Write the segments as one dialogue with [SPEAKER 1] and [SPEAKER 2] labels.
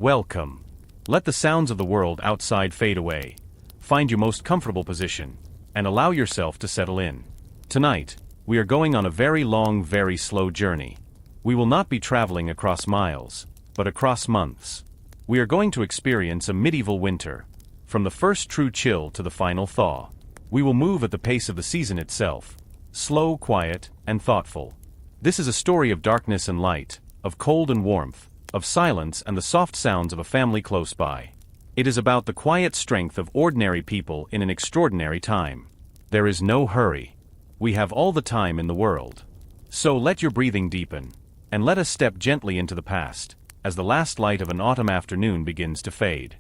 [SPEAKER 1] Welcome. Let the sounds of the world outside fade away. Find your most comfortable position, and allow yourself to settle in. Tonight, we are going on a very long, very slow journey. We will not be traveling across miles, but across months. We are going to experience a medieval winter, from the first true chill to the final thaw. We will move at the pace of the season itself, slow, quiet, and thoughtful. This is a story of darkness and light, of cold and warmth, of silence and the soft sounds of a family close by. It is about the quiet strength of ordinary people in an extraordinary time. There is no hurry. We have all the time in the world. So let your breathing deepen, and let us step gently into the past, as the last light of an autumn afternoon begins to fade.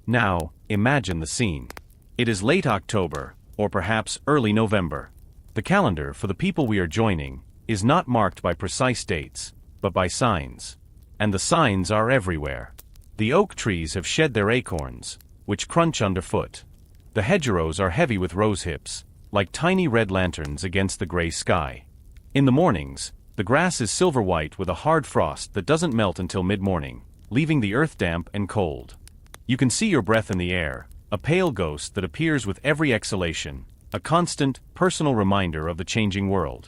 [SPEAKER 1] Now, imagine the scene. It is late October, or perhaps early November. The calendar for the people we are joining is not marked by precise dates, but by signs. And the signs are everywhere. The oak trees have shed their acorns, which crunch underfoot. The hedgerows are heavy with rose hips, like tiny red lanterns against the gray sky. In the mornings, the grass is silver white with a hard frost that doesn't melt until mid-morning, leaving the earth damp and cold. You can see your breath in the air, a pale ghost that appears with every exhalation, a constant, personal reminder of the changing world.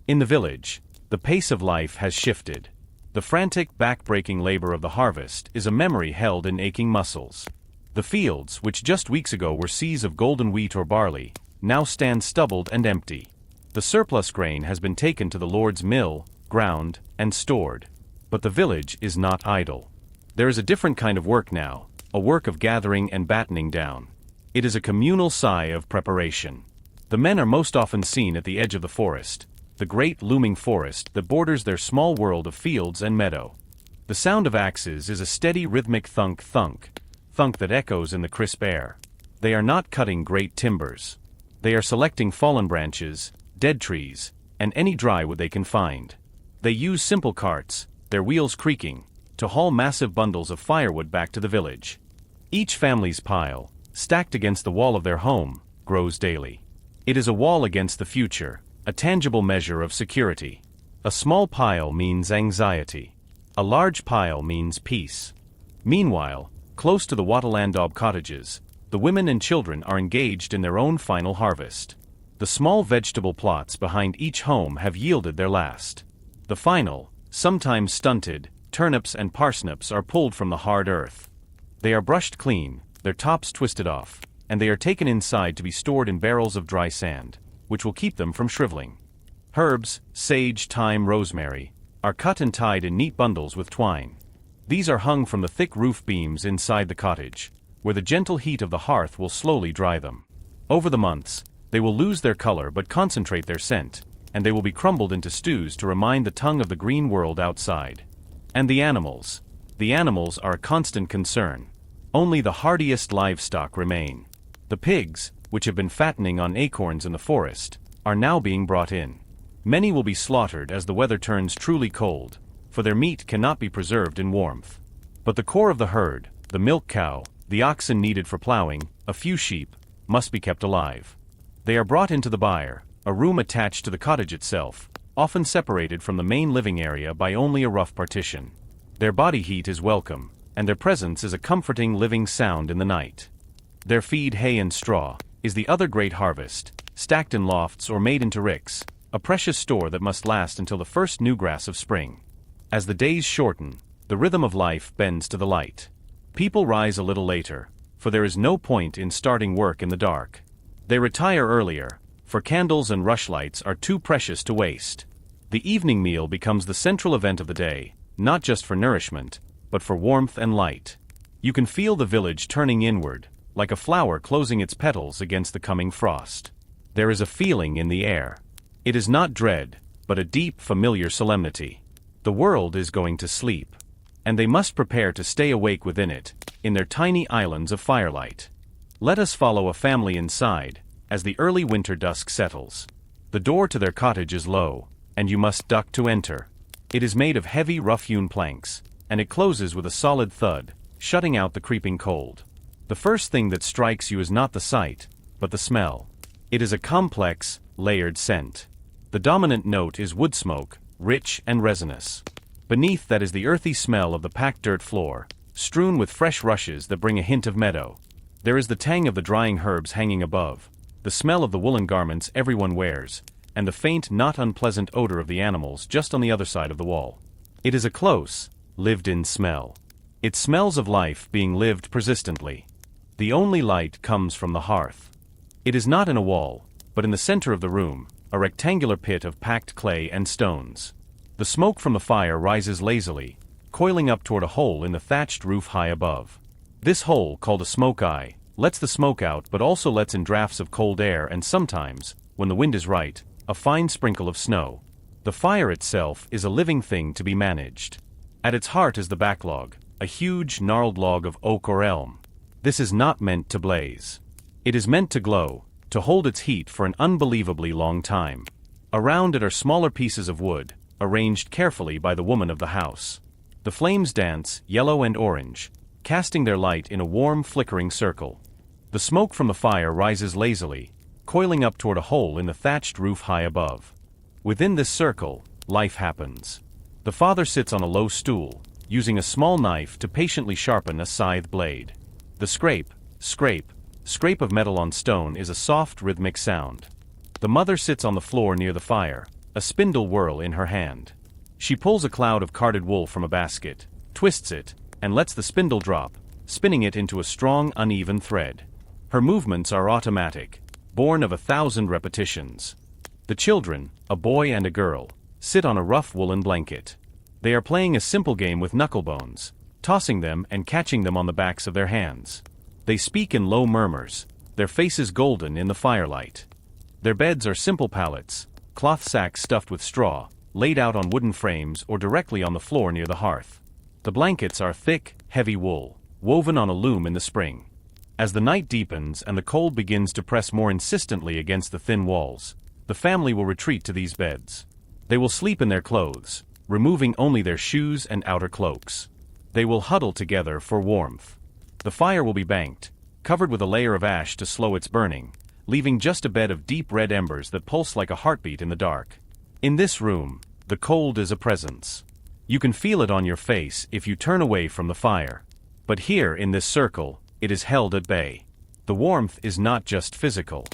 [SPEAKER 1] In the village, the pace of life has shifted. The frantic, back-breaking labor of the harvest is a memory held in aching muscles. The fields, which just weeks ago were seas of golden wheat or barley, now stand stubbled and empty. The surplus grain has been taken to the Lord's mill, ground, and stored. But the village is not idle. There is a different kind of work now, a work of gathering and battening down. It is a communal sigh of preparation. The men are most often seen at the edge of the forest, the great looming forest that borders their small world of fields and meadow. The sound of axes is a steady rhythmic thunk-thunk, thunk that echoes in the crisp air. They are not cutting great timbers. They are selecting fallen branches, dead trees, and any dry wood they can find. They use simple carts, their wheels creaking, to haul massive bundles of firewood back to the village. Each family's pile, stacked against the wall of their home, grows daily. It is a wall against the future, a tangible measure of security. A small pile means anxiety. A large pile means peace. Meanwhile, close to the Wattalandaub cottages, the women and children are engaged in their own final harvest. The small vegetable plots behind each home have yielded their last. The final, sometimes stunted, turnips and parsnips are pulled from the hard earth. They are brushed clean, their tops twisted off, and they are taken inside to be stored in barrels of dry sand, which will keep them from shriveling. Herbs, sage, thyme, rosemary, are cut and tied in neat bundles with twine. These are hung from the thick roof beams inside the cottage, where the gentle heat of the hearth will slowly dry them. Over the months, they will lose their color but concentrate their scent, and they will be crumbled into stews to remind the tongue of the green world outside. And the animals. The animals are a constant concern. Only the hardiest livestock remain. The pigs, which have been fattening on acorns in the forest, are now being brought in. Many will be slaughtered as the weather turns truly cold, for their meat cannot be preserved in warmth. But the core of the herd, the milk cow, the oxen needed for plowing, a few sheep, must be kept alive. They are brought into the byre, a room attached to the cottage itself, often separated from the main living area by only a rough partition. Their body heat is welcome, and their presence is a comforting living sound in the night. Their feed, hay and straw, is the other great harvest, stacked in lofts or made into ricks, a precious store that must last until the first new grass of spring. As the days shorten, the rhythm of life bends to the light. People rise a little later, for there is no point in starting work in the dark. They retire earlier, for candles and rushlights are too precious to waste. The evening meal becomes the central event of the day, not just for nourishment, but for warmth and light. You can feel the village turning inward, like a flower closing its petals against the coming frost. There is a feeling in the air. It is not dread, but a deep, familiar solemnity. The world is going to sleep, and they must prepare to stay awake within it, in their tiny islands of firelight. Let us follow a family inside, as the early winter dusk settles. The door to their cottage is low, and you must duck to enter. It is made of heavy, rough-hewn planks, and it closes with a solid thud, shutting out the creeping cold. The first thing that strikes you is not the sight, but the smell. It is a complex, layered scent. The dominant note is wood smoke, rich and resinous. Beneath that is the earthy smell of the packed dirt floor, strewn with fresh rushes that bring a hint of meadow. There is the tang of the drying herbs hanging above, the smell of the woolen garments everyone wears, and the faint, not unpleasant odor of the animals just on the other side of the wall. It is a close, lived-in smell. It smells of life being lived persistently. The only light comes from the hearth. It is not in a wall, but in the center of the room, a rectangular pit of packed clay and stones. The smoke from the fire rises lazily, coiling up toward a hole in the thatched roof high above. This hole, called a smoke eye, lets the smoke out but also lets in drafts of cold air and sometimes, when the wind is right, a fine sprinkle of snow. The fire itself is a living thing to be managed. At its heart is the backlog, a huge gnarled log of oak or elm. This is not meant to blaze. It is meant to glow, to hold its heat for an unbelievably long time. Around it are smaller pieces of wood, arranged carefully by the woman of the house. The flames dance, yellow and orange, casting their light in a warm, flickering circle. The smoke from the fire rises lazily, coiling up toward a hole in the thatched roof high above. Within this circle, life happens. The father sits on a low stool, using a small knife to patiently sharpen a scythe blade. The scrape, scrape, scrape of metal on stone is a soft, rhythmic sound. The mother sits on the floor near the fire, a spindle whirl in her hand. She pulls a cloud of carded wool from a basket, twists it, and lets the spindle drop, spinning it into a strong, uneven thread. Her movements are automatic, born of 1,000 repetitions. The children, a boy and a girl, sit on a rough woolen blanket. They are playing a simple game with knucklebones, tossing them and catching them on the backs of their hands. They speak in low murmurs, their faces golden in the firelight. Their beds are simple pallets, cloth sacks stuffed with straw, laid out on wooden frames or directly on the floor near the hearth. The blankets are thick, heavy wool, woven on a loom in the spring. As the night deepens and the cold begins to press more insistently against the thin walls, the family will retreat to these beds. They will sleep in their clothes, removing only their shoes and outer cloaks. They will huddle together for warmth. The fire will be banked, covered with a layer of ash to slow its burning, leaving just a bed of deep red embers that pulse like a heartbeat in the dark. In this room, the cold is a presence. You can feel it on your face if you turn away from the fire. But here in this circle, it is held at bay. The warmth is not just physical.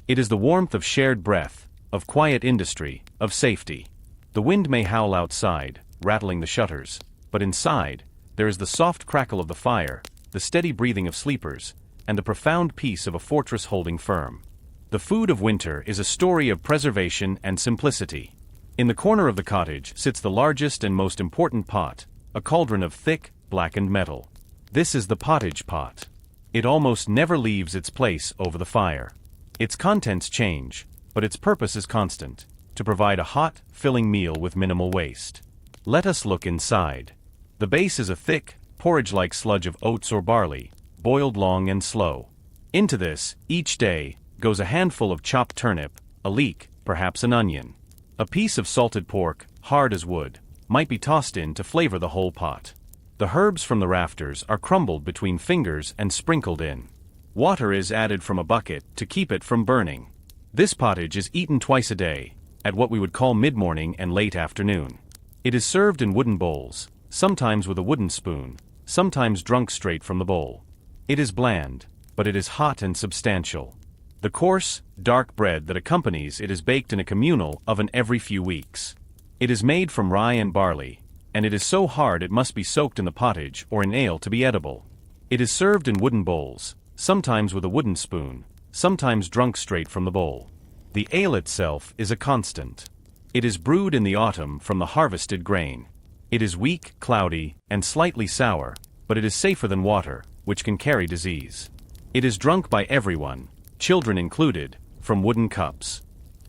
[SPEAKER 1] It is the warmth of shared breath, of quiet industry, of safety. The wind may howl outside, rattling the shutters, but inside, there is the soft crackle of the fire, the steady breathing of sleepers, and the profound peace of a fortress holding firm. The food of winter is a story of preservation and simplicity. In the corner of the cottage sits the largest and most important pot, a cauldron of thick, blackened metal. This is the pottage pot. It almost never leaves its place over the fire. Its contents change, but its purpose is constant, to provide a hot, filling meal with minimal waste. Let us look inside. The base is a thick, porridge-like sludge of oats or barley, boiled long and slow. Into this, each day, goes a handful of chopped turnip, a leek, perhaps an onion. A piece of salted pork, hard as wood, might be tossed in to flavor the whole pot. The herbs from the rafters are crumbled between fingers and sprinkled in. Water is added from a bucket to keep it from burning. This pottage is eaten twice a day, at what we would call mid-morning and late afternoon. It is served in wooden bowls, sometimes with a wooden spoon, sometimes drunk straight from the bowl. It is bland, but it is hot and substantial. The coarse, dark bread that accompanies it is baked in a communal oven every few weeks. It is made from rye and barley, and it is so hard it must be soaked in the pottage or in ale to be edible. It is served in wooden bowls, sometimes with a wooden spoon, sometimes drunk straight from the bowl. The ale itself is a constant. It is brewed in the autumn from the harvested grain. It is weak, cloudy, and slightly sour, but it is safer than water, which can carry disease. It is drunk by everyone, children included, from wooden cups.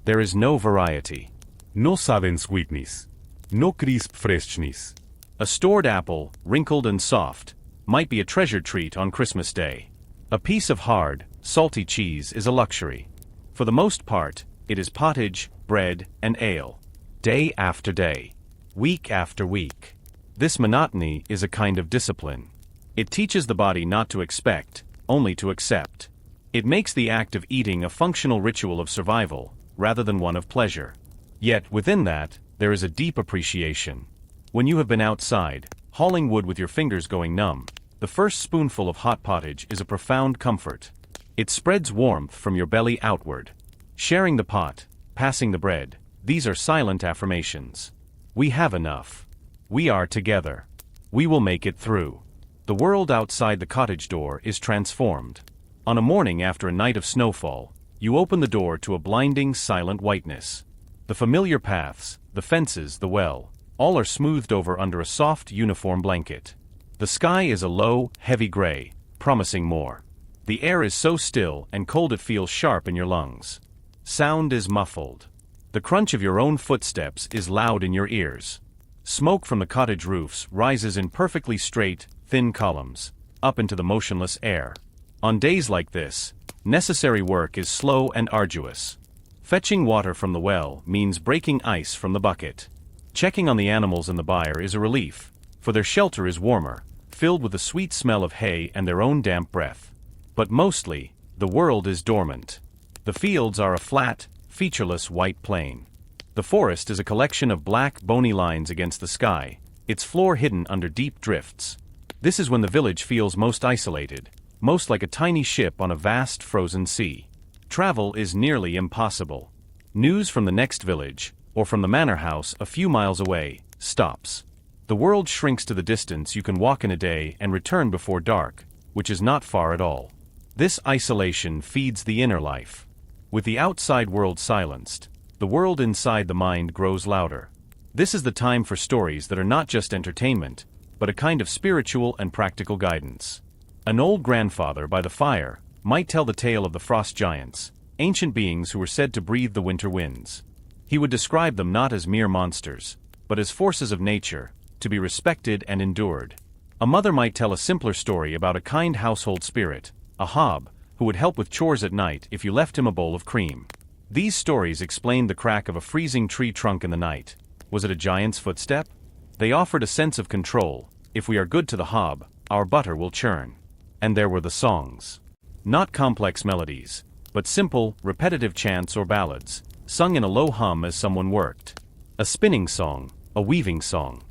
[SPEAKER 1] There is no variety.
[SPEAKER 2] No sudden sweetness. No crisp freshness.
[SPEAKER 1] A stored apple, wrinkled and soft, might be a treasured treat on Christmas Day. A piece of hard, salty cheese is a luxury. For the most part, it is pottage, bread, and ale. Day after day. Week after week. This monotony is a kind of discipline. It teaches the body not to expect, only to accept. It makes the act of eating a functional ritual of survival, rather than one of pleasure. Yet, within that, there is a deep appreciation. When you have been outside, hauling wood with your fingers going numb, The first spoonful of hot pottage is a profound comfort. It spreads warmth from your belly outward. Sharing the pot, passing the bread, these are silent affirmations. We have enough. We are together. We will make it through. The world outside the cottage door is transformed. On a morning after a night of snowfall, you open the door to a blinding, silent whiteness. The familiar paths, the fences, the well, all are smoothed over under a soft, uniform blanket. The sky is a low, heavy gray, promising more. The air is so still and cold it feels sharp in your lungs. Sound is muffled. The crunch of your own footsteps is loud in your ears. Smoke from the cottage roofs rises in perfectly straight, thin columns, up into the motionless air. On days like this, necessary work is slow and arduous. Fetching water from the well means breaking ice from the bucket. Checking on the animals in the byre is a relief, for their shelter is warmer, filled with the sweet smell of hay and their own damp breath. But mostly, the world is dormant. The fields are a flat, featureless white plain. The forest is a collection of black, bony lines against the sky, its floor hidden under deep drifts. This is when the village feels most isolated, most like a tiny ship on a vast frozen sea. Travel is nearly impossible. News from the next village, or from the manor house a few miles away, stops. The world shrinks to the distance you can walk in a day and return before dark, which is not far at all. This isolation feeds the inner life. With the outside world silenced, the world inside the mind grows louder. This is the time for stories that are not just entertainment, but a kind of spiritual and practical guidance. An old grandfather by the fire might tell the tale of the frost giants, ancient beings who were said to breathe the winter winds. He would describe them not as mere monsters, but as forces of nature, to be respected and endured. A mother might tell a simpler story about a kind household spirit, a hob, who would help with chores at night if you left him a bowl of cream. These stories explained the crack of a freezing tree trunk in the night. Was it a giant's footstep? They offered a sense of control. If we are good to the hob, our butter will churn. And there were the songs. Not complex melodies, but simple, repetitive chants or ballads, sung in a low hum as someone worked. A spinning song, a weaving song.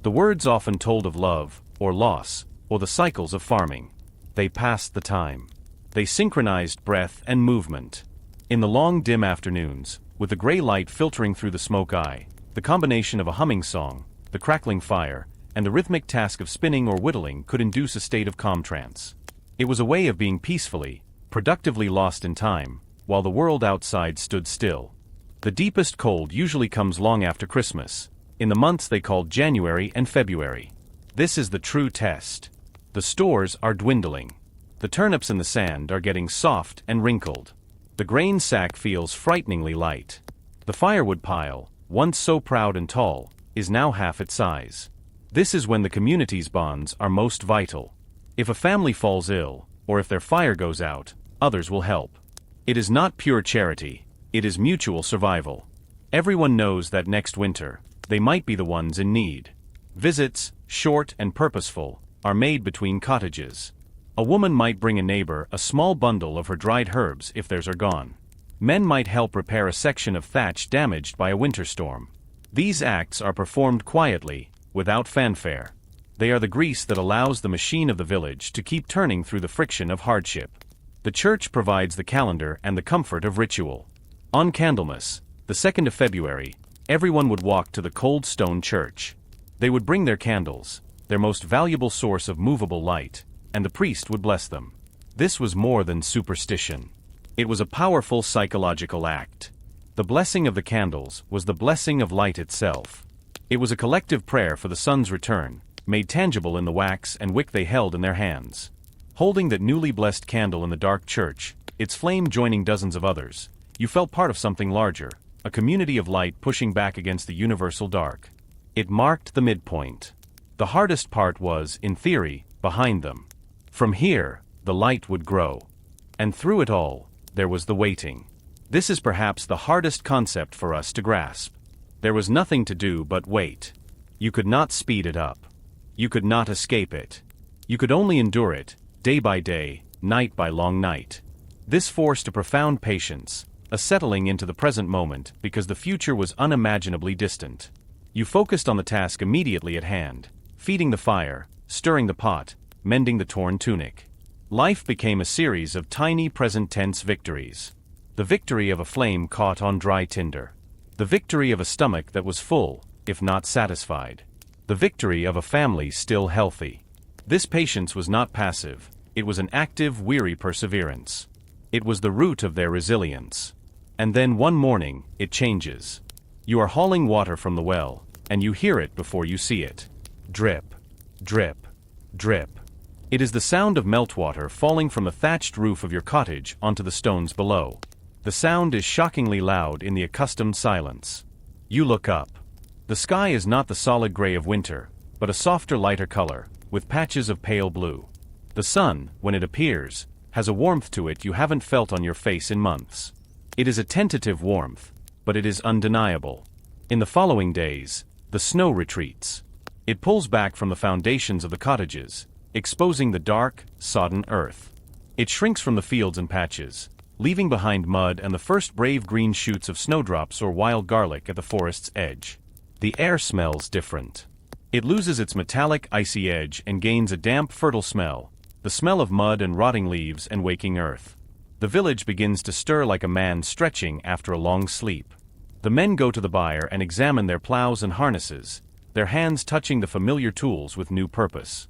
[SPEAKER 1] The words often told of love, or loss, or the cycles of farming. They passed the time. They synchronized breath and movement. In the long dim afternoons, with the gray light filtering through the smoke eye, the combination of a humming song, the crackling fire, and the rhythmic task of spinning or whittling could induce a state of calm trance. It was a way of being peacefully, productively lost in time, while the world outside stood still. The deepest cold usually comes long after Christmas, in the months they called January and February. This is the true test. The stores are dwindling. The turnips in the sand are getting soft and wrinkled. The grain sack feels frighteningly light. The firewood pile, once so proud and tall, is now half its size. This is when the community's bonds are most vital. If a family falls ill, or if their fire goes out, others will help. It is not pure charity, it is mutual survival. Everyone knows that next winter, they might be the ones in need. Visits, short and purposeful, are made between cottages. A woman might bring a neighbor a small bundle of her dried herbs if theirs are gone. Men might help repair a section of thatch damaged by a winter storm. These acts are performed quietly, without fanfare. They are the grease that allows the machine of the village to keep turning through the friction of hardship. The church provides the calendar and the comfort of ritual. On Candlemas, the 2nd of February, everyone would walk to the cold stone church. They would bring their candles, their most valuable source of movable light, and the priest would bless them. This was more than superstition. It was a powerful psychological act. The blessing of the candles was the blessing of light itself. It was a collective prayer for the sun's return, made tangible in the wax and wick they held in their hands. Holding that newly blessed candle in the dark church, its flame joining dozens of others, you felt part of something larger, a community of light pushing back against the universal dark. It marked the midpoint. The hardest part was, in theory, behind them. From here, the light would grow. And through it all, there was the waiting. This is perhaps the hardest concept for us to grasp. There was nothing to do but wait. You could not speed it up. You could not escape it. You could only endure it, day by day, night by long night. This forced a profound patience, a settling into the present moment because the future was unimaginably distant. You focused on the task immediately at hand, feeding the fire, stirring the pot, mending the torn tunic. Life became a series of tiny present-tense victories. The victory of a flame caught on dry tinder. The victory of a stomach that was full, if not satisfied. The victory of a family still healthy. This patience was not passive, it was an active, weary perseverance. It was the root of their resilience. And then one morning, it changes. You are hauling water from the well, and you hear it before you see it. Drip, drip, drip. It is the sound of meltwater falling from the thatched roof of your cottage onto the stones below. The sound is shockingly loud in the accustomed silence. You look up. The sky is not the solid gray of winter, but a softer, lighter color, with patches of pale blue. The sun, when it appears, has a warmth to it you haven't felt on your face in months. It is a tentative warmth, but it is undeniable. In the following days, the snow retreats. It pulls back from the foundations of the cottages, exposing the dark, sodden earth. It shrinks from the fields and patches, leaving behind mud and the first brave green shoots of snowdrops or wild garlic at the forest's edge. The air smells different. It loses its metallic, icy edge and gains a damp, fertile smell, the smell of mud and rotting leaves and waking earth. The village begins to stir like a man stretching after a long sleep. The men go to the byre and examine their plows and harnesses, their hands touching the familiar tools with new purpose.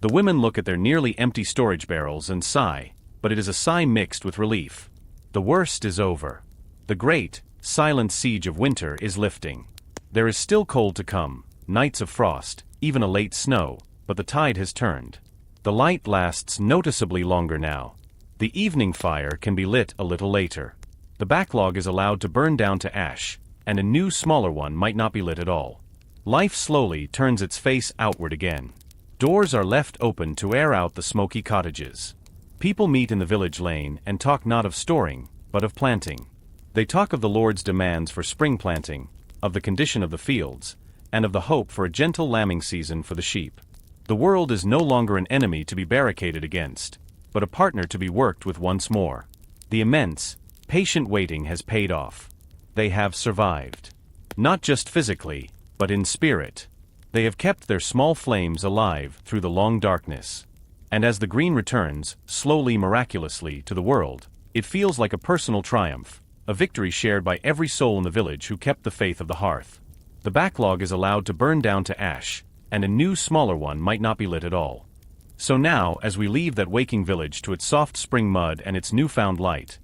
[SPEAKER 1] The women look at their nearly empty storage barrels and sigh, but it is a sigh mixed with relief. The worst is over. The great, silent siege of winter is lifting. There is still cold to come, nights of frost, even a late snow, but the tide has turned. The light lasts noticeably longer now. The evening fire can be lit a little later. The backlog is allowed to burn down to ash, and a new smaller one might not be lit at all. Life slowly turns its face outward again. Doors are left open to air out the smoky cottages. People meet in the village lane and talk not of storing, but of planting. They talk of the Lord's demands for spring planting, of the condition of the fields, and of the hope for a gentle lambing season for the sheep. The world is no longer an enemy to be barricaded against, but a partner to be worked with once more. The immense, patient waiting has paid off. They have survived. Not just physically, but in spirit. They have kept their small flames alive through the long darkness. And as the green returns, slowly, miraculously, to the world, it feels like a personal triumph, a victory shared by every soul in the village who kept the faith of the hearth. The backlog is allowed to burn down to ash, and a new smaller one might not be lit at all. So now, as we leave that waking village to its soft spring mud and its newfound light,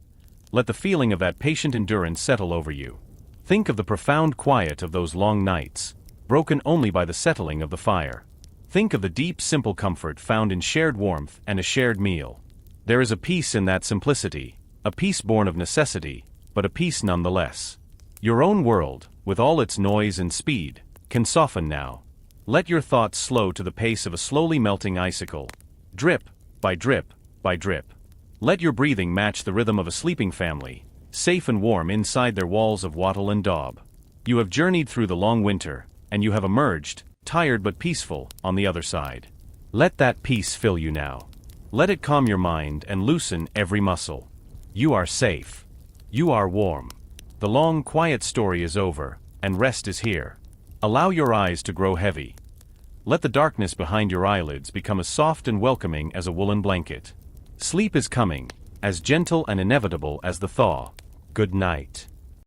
[SPEAKER 1] let the feeling of that patient endurance settle over you. Think of the profound quiet of those long nights, broken only by the settling of the fire. Think of the deep, simple comfort found in shared warmth and a shared meal. There is a peace in that simplicity, a peace born of necessity, but a peace nonetheless. Your own world, with all its noise and speed, can soften now. Let your thoughts slow to the pace of a slowly melting icicle, drip by drip by drip. Let your breathing match the rhythm of a sleeping family, safe and warm inside their walls of wattle and daub. You have journeyed through the long winter, and you have emerged, tired but peaceful, on the other side. Let that peace fill you now. Let it calm your mind and loosen every muscle. You are safe. You are warm. The long, quiet story is over, and rest is here. Allow your eyes to grow heavy. Let the darkness behind your eyelids become as soft and welcoming as a woolen blanket. Sleep is coming, as gentle and inevitable as the thaw. Good night.